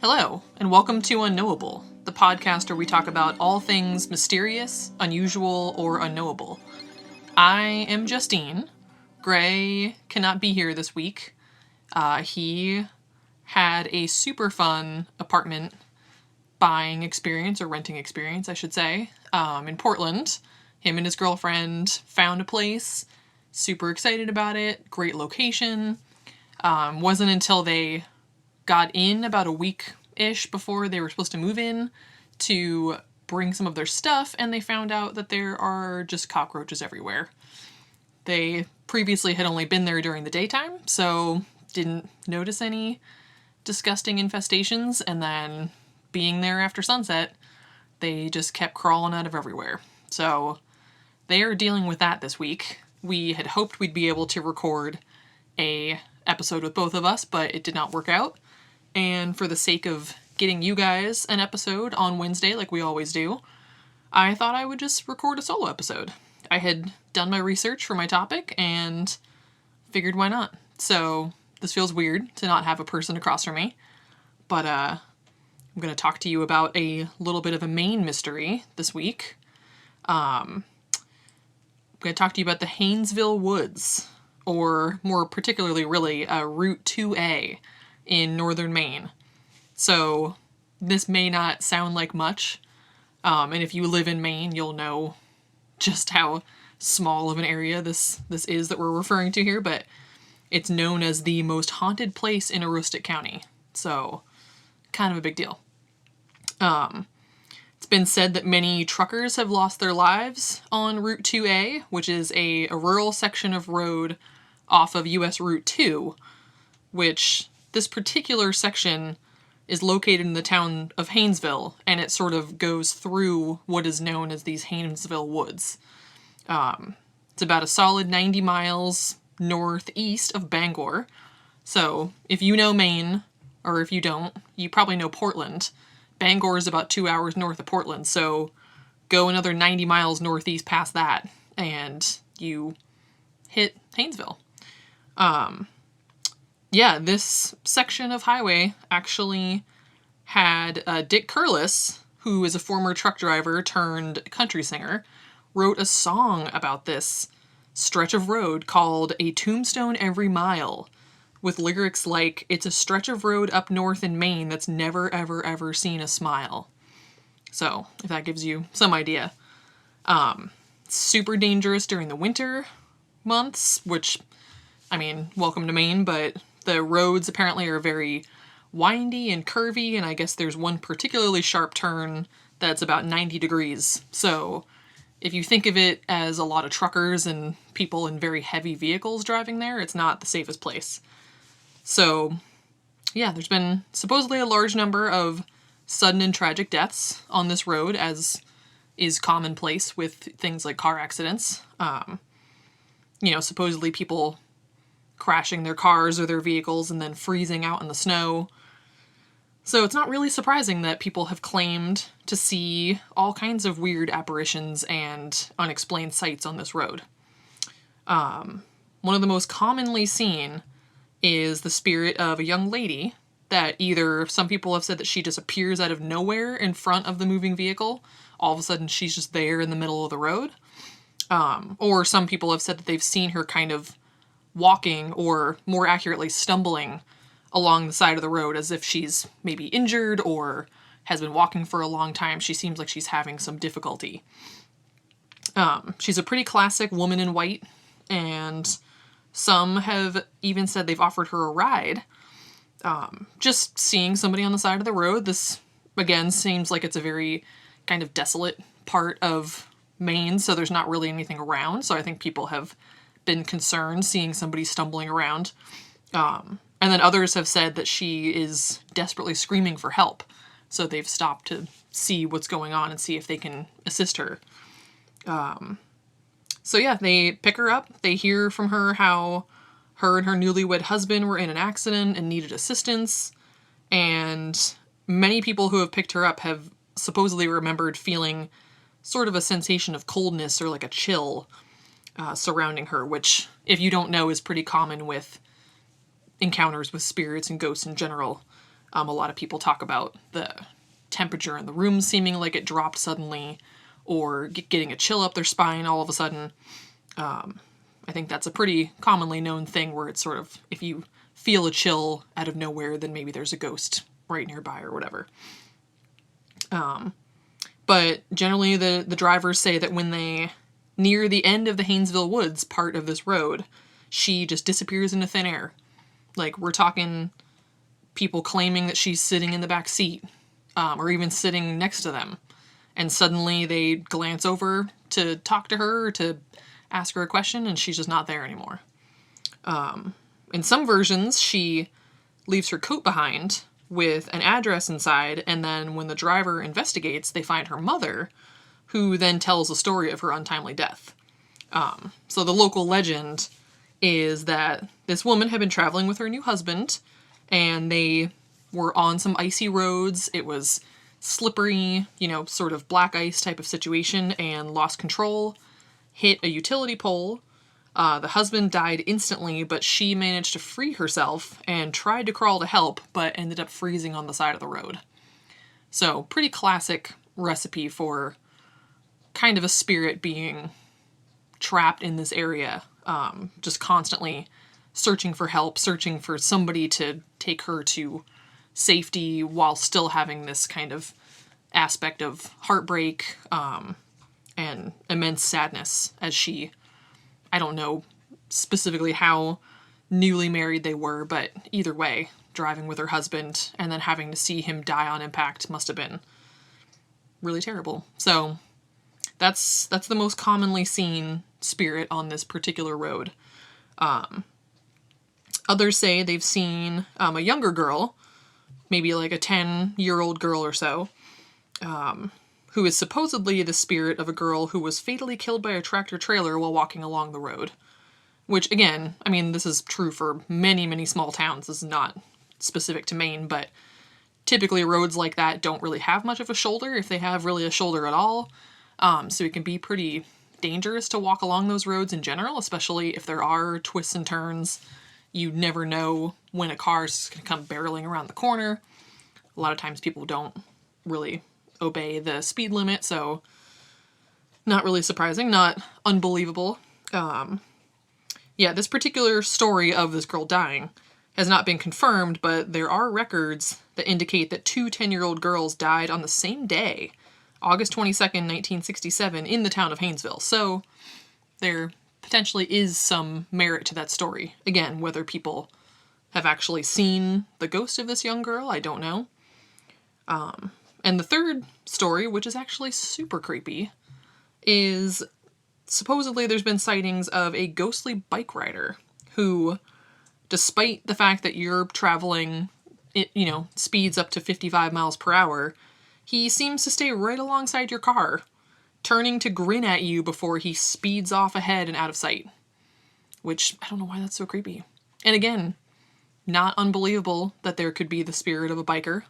Hello, and welcome to Unknowable, the podcast where we talk about all things mysterious, unusual, or unknowable. I am Justine. Gray cannot be here this week. He had a super fun apartment buying experience, or renting experience, I should say, in Portland. Him and his girlfriend found a place, super excited about it, great location. Wasn't until they got in about a week-ish before they were supposed to move in to bring some of their stuff, and they found out that there are just cockroaches everywhere. They previously had only been there during the daytime, so didn't notice any disgusting infestations, and then being there after sunset, they just kept crawling out of everywhere. So they are dealing with that this week. We had hoped we'd be able to record a episode with both of us, but it did not work out. And for the sake of getting you guys an episode on Wednesday, like we always do, I thought I would just record a solo episode. I had done my research for my topic and figured why not. So this feels weird to not have a person across from me, but I'm going to talk to you about a little bit of a Maine mystery this week. I'm going to talk to you about the Haynesville Woods, or more particularly really Route 2A in northern Maine. So this may not sound like much, and if you live in Maine, you'll know just how small of an area this is that we're referring to here, but it's known as the most haunted place in Aroostook County, so kind of a big deal. It's been said that many truckers have lost their lives on Route 2A, which is a rural section of road off of US Route 2, which this particular section is located in the town of Haynesville, and it sort of goes through what is known as these Haynesville Woods. It's about a solid 90 miles northeast of Bangor. So if you know Maine, or if you don't, you probably know Portland. Bangor is about 2 hours north of Portland, so go another 90 miles northeast past that, and you hit Haynesville. This section of highway actually had Dick Curlis, who is a former truck driver turned country singer, wrote a song about this stretch of road called A Tombstone Every Mile, with lyrics like, "It's a stretch of road up north in Maine that's never, ever, ever seen a smile." So, if that gives you some idea. Super dangerous during the winter months, which, I mean, welcome to Maine, but the roads apparently are very windy and curvy, and I guess there's one particularly sharp turn that's about 90 degrees. So if you think of it as a lot of truckers and people in very heavy vehicles driving there, it's not the safest place. So, yeah, there's been supposedly a large number of sudden and tragic deaths on this road, as is commonplace with things like car accidents. Supposedly people crashing their cars or their vehicles and then freezing out in the snow. So it's not really surprising that people have claimed to see all kinds of weird apparitions and unexplained sights on this road. One of the most commonly seen is the spirit of a young lady that either some people have said that she just appears out of nowhere in front of the moving vehicle. All of a sudden she's just there in the middle of the road. Or some people have said that they've seen her kind of walking, or more accurately stumbling along the side of the road as if she's maybe injured or has been walking for a long time. She seems like she's having some difficulty. She's a pretty classic woman in white, and some have even said they've offered her a ride. Just seeing somebody on the side of the road, this, again, seems like it's a very kind of desolate part of Maine, so there's not really anything around, so I think people have been concerned seeing somebody stumbling around. And then others have said that she is desperately screaming for help, so they've stopped to see what's going on and see if they can assist her. They pick her up. They hear from her how her and her newlywed husband were in an accident and needed assistance, and many people who have picked her up have supposedly remembered feeling sort of a sensation of coldness or like a chill surrounding her, which, if you don't know, is pretty common with encounters with spirits and ghosts in general. A lot of people talk about the temperature in the room seeming like it dropped suddenly, or getting a chill up their spine all of a sudden. I think that's a pretty commonly known thing where it's sort of, if you feel a chill out of nowhere, then maybe there's a ghost right nearby or whatever. But generally the drivers say that when they near the end of the Haynesville Woods part of this road, she just disappears into thin air. Like, we're talking people claiming that she's sitting in the back seat, or even sitting next to them. And suddenly they glance over to talk to her, to ask her a question, and she's just not there anymore. In some versions, she leaves her coat behind with an address inside, and then when the driver investigates, they find her mother, who then tells the story of her untimely death. So the local legend is that this woman had been traveling with her new husband, and they were on some icy roads. It was slippery, sort of black ice type of situation, and lost control, hit a utility pole. The husband died instantly, but she managed to free herself and tried to crawl to help, but ended up freezing on the side of the road. So, pretty classic recipe for kind of a spirit being trapped in this area, just constantly searching for help, searching for somebody to take her to safety while still having this kind of aspect of heartbreak and immense sadness as she, I don't know specifically how newly married they were, but either way, driving with her husband and then having to see him die on impact must have been really terrible. So that's the most commonly seen spirit on this particular road. Others say they've seen a younger girl, maybe like a 10-year-old girl or so, who is supposedly the spirit of a girl who was fatally killed by a tractor trailer while walking along the road. Which, again, I mean, this is true for many, many small towns. This is not specific to Maine, but typically roads like that don't really have much of a shoulder, if they have really a shoulder at all. So it can be pretty dangerous to walk along those roads in general, especially if there are twists and turns. You never know when a car's going to come barreling around the corner. A lot of times people don't really obey the speed limit, so not really surprising, not unbelievable. This particular story of this girl dying has not been confirmed, but there are records that indicate that 2 10-year-old girls died on the same day, August 22nd, 1967, in the town of Haynesville. So there potentially is some merit to that story. Again, whether people have actually seen the ghost of this young girl, I don't know. And the third story, which is actually super creepy, is supposedly there's been sightings of a ghostly bike rider who, despite the fact that you're traveling, speeds up to 55 miles per hour, he seems to stay right alongside your car, turning to grin at you before he speeds off ahead and out of sight. Which, I don't know why that's so creepy. And again, not unbelievable that there could be the spirit of a biker.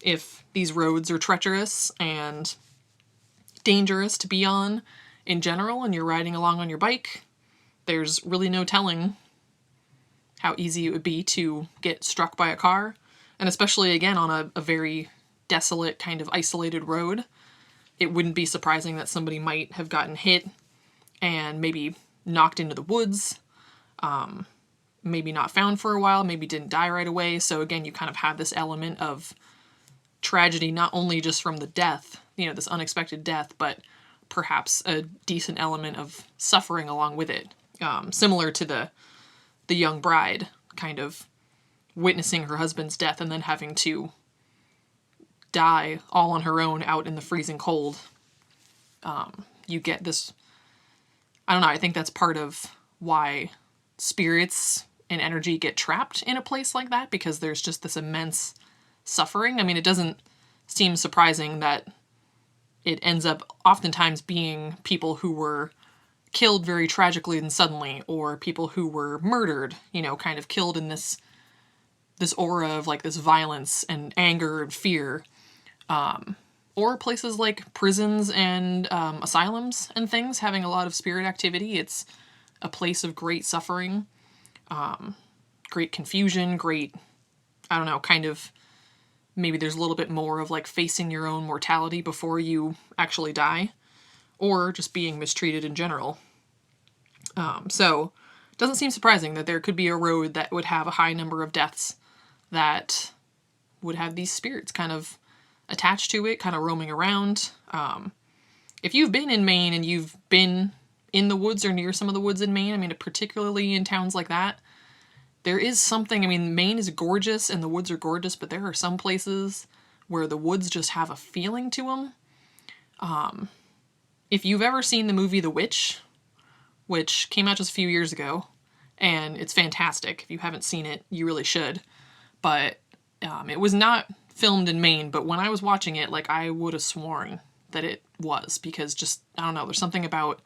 If these roads are treacherous and dangerous to be on in general and you're riding along on your bike, there's really no telling how easy it would be to get struck by a car. And especially, again, on a very desolate, kind of isolated road, it wouldn't be surprising that somebody might have gotten hit and maybe knocked into the woods, maybe not found for a while, maybe didn't die right away. So again, you kind of have this element of tragedy, not only just from the death, this unexpected death, but perhaps a decent element of suffering along with it. Similar to the young bride kind of witnessing her husband's death and then having to die all on her own out in the freezing cold. You get this, I don't know, I think that's part of why spirits and energy get trapped in a place like that, because there's just this immense suffering. I mean, it doesn't seem surprising that it ends up oftentimes being people who were killed very tragically and suddenly, or people who were murdered, kind of killed in this aura of like this violence and anger and fear. Or places like prisons and asylums and things having a lot of spirit activity. It's a place of great suffering, great confusion, great, I don't know, kind of maybe there's a little bit more of like facing your own mortality before you actually die, or just being mistreated in general. So it doesn't seem surprising that there could be a road that would have a high number of deaths that would have these spirits kind of attached to it, kind of roaming around. If you've been in Maine and you've been in the woods or near some of the woods in Maine, I mean, particularly in towns like that, there is something, I mean, Maine is gorgeous and the woods are gorgeous, but there are some places where the woods just have a feeling to them. If you've ever seen the movie The Witch, which came out just a few years ago, and it's fantastic. If you haven't seen it, you really should. But it was not filmed in Maine, but when I was watching it, like, I would have sworn that it was, because just, I don't know, there's something about,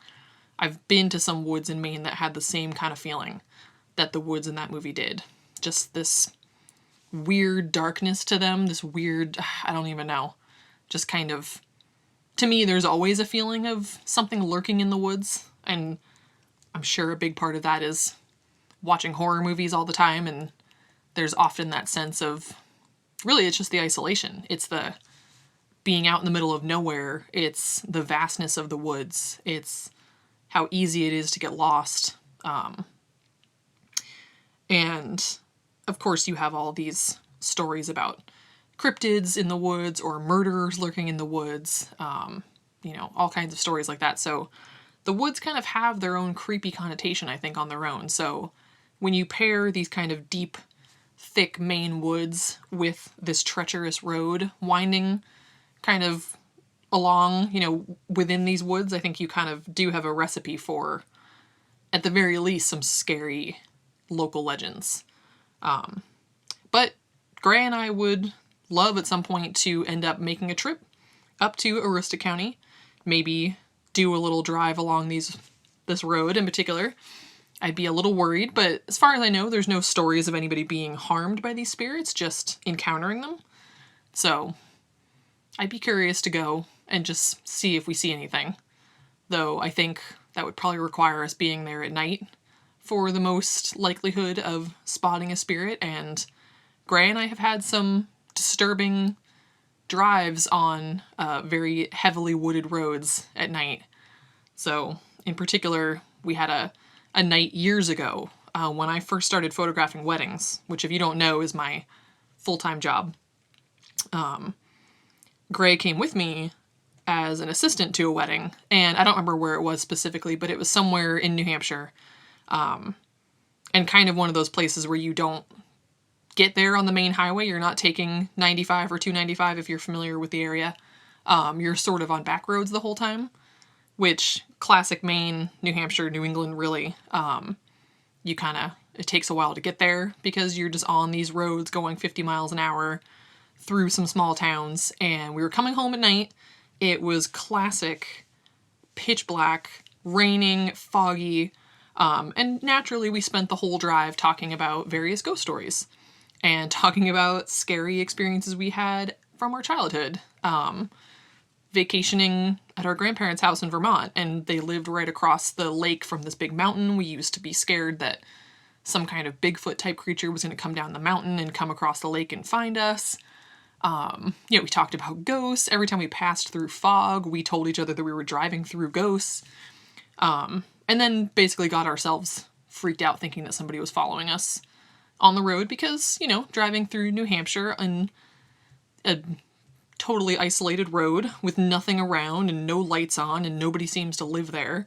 I've been to some woods in Maine that had the same kind of feeling that the woods in that movie did. Just this weird darkness to them, this weird, I don't even know, just kind of, to me, there's always a feeling of something lurking in the woods, and I'm sure a big part of that is watching horror movies all the time, and there's often that sense of, really, it's just the isolation. It's the being out in the middle of nowhere. It's the vastness of the woods. It's how easy it is to get lost. And, of course, you have all these stories about cryptids in the woods or murderers lurking in the woods, all kinds of stories like that. So the woods kind of have their own creepy connotation, I think, on their own. So when you pair these kind of deep, thick Maine woods with this treacherous road winding kind of along, within these woods, I think you kind of do have a recipe for, at the very least, some scary local legends. But Gray and I would love at some point to end up making a trip up to Aroostook County, maybe do a little drive along this road in particular. I'd be a little worried, but as far as I know, there's no stories of anybody being harmed by these spirits, just encountering them. So I'd be curious to go and just see if we see anything. Though I think that would probably require us being there at night for the most likelihood of spotting a spirit, and Gray and I have had some disturbing drives on very heavily wooded roads at night. So, in particular, we had a night years ago when I first started photographing weddings, which, if you don't know, is my full-time job. Gray came with me as an assistant to a wedding, and I don't remember where it was specifically, but it was somewhere in New Hampshire. And kind of one of those places where you don't get there on the main highway. You're not taking 95 or 295 if you're familiar with the area. You're sort of on back roads the whole time, which classic Maine, New Hampshire, New England, really, it takes a while to get there because you're just on these roads going 50 miles an hour through some small towns. And we were coming home at night. It was classic pitch black, raining, foggy, and naturally we spent the whole drive talking about various ghost stories and talking about scary experiences we had from our childhood. Vacationing at our grandparents' house in Vermont, and they lived right across the lake from this big mountain. We used to be scared that some kind of Bigfoot type creature was going to come down the mountain and come across the lake and find us. We talked about ghosts. Every time we passed through fog, we told each other that we were driving through ghosts. And then basically got ourselves freaked out thinking that somebody was following us on the road because, driving through New Hampshire on a totally isolated road with nothing around and no lights on and nobody seems to live there.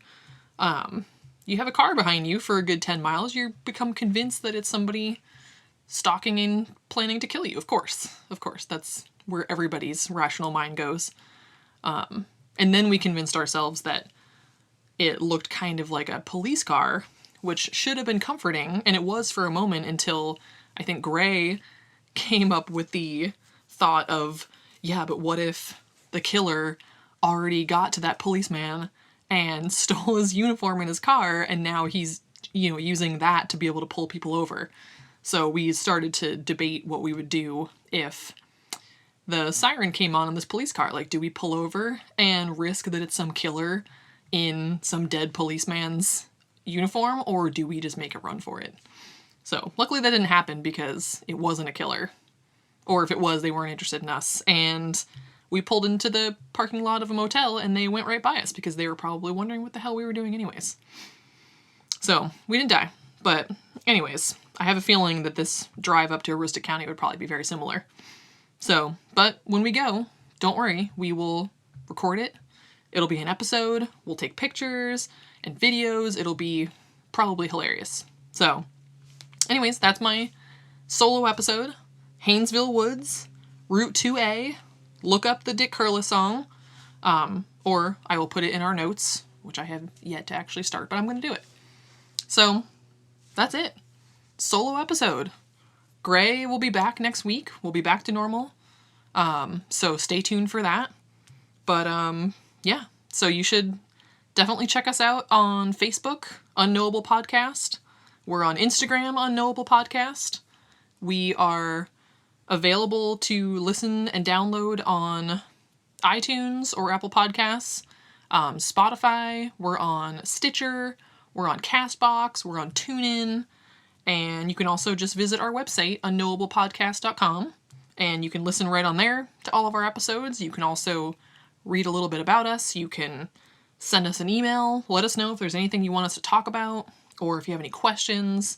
You have a car behind you for a good 10 miles, you become convinced that it's somebody stalking and planning to kill you. Of course, that's where everybody's rational mind goes. And then we convinced ourselves that it looked kind of like a police car, which should have been comforting, and it was for a moment until I think Gray came up with the thought of, yeah, but what if the killer already got to that policeman and stole his uniform in his car, and now he's, using that to be able to pull people over. So we started to debate what we would do if the siren came on in this police car. Like, do we pull over and risk that it's some killer in some dead policeman's uniform, or do we just make a run for it? So luckily that didn't happen because it wasn't a killer. Or if it was, they weren't interested in us. And we pulled into the parking lot of a motel and they went right by us because they were probably wondering what the hell we were doing anyways. So we didn't die. But anyways, I have a feeling that this drive up to Aroostook County would probably be very similar. So, but when we go, don't worry, we will record it. It'll be an episode. We'll take pictures and videos. It'll be probably hilarious. So, anyways, that's my solo episode. Haynesville Woods, Route 2A. Look up the Dick Curlis song. Or I will put it in our notes, which I have yet to actually start, but I'm going to do it. So, that's it. Solo episode. Gray will be back next week. We'll be back to normal. So stay tuned for that. But, yeah. So you should definitely check us out on Facebook, Unknowable Podcast. We're on Instagram, Unknowable Podcast. We are available to listen and download on iTunes or Apple Podcasts, Spotify. We're on Stitcher. We're on CastBox. We're on TuneIn. And you can also just visit our website, unknowablepodcast.com, and you can listen right on there to all of our episodes. You can also read a little bit about us. You can send us an email. Let us know if there's anything you want us to talk about, or if you have any questions.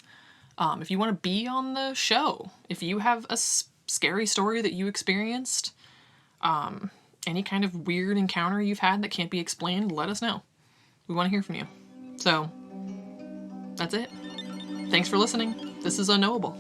If you want to be on the show, if you have a scary story that you experienced, any kind of weird encounter you've had that can't be explained, let us know. We want to hear from you. So, that's it. Thanks for listening. This is Unknowable.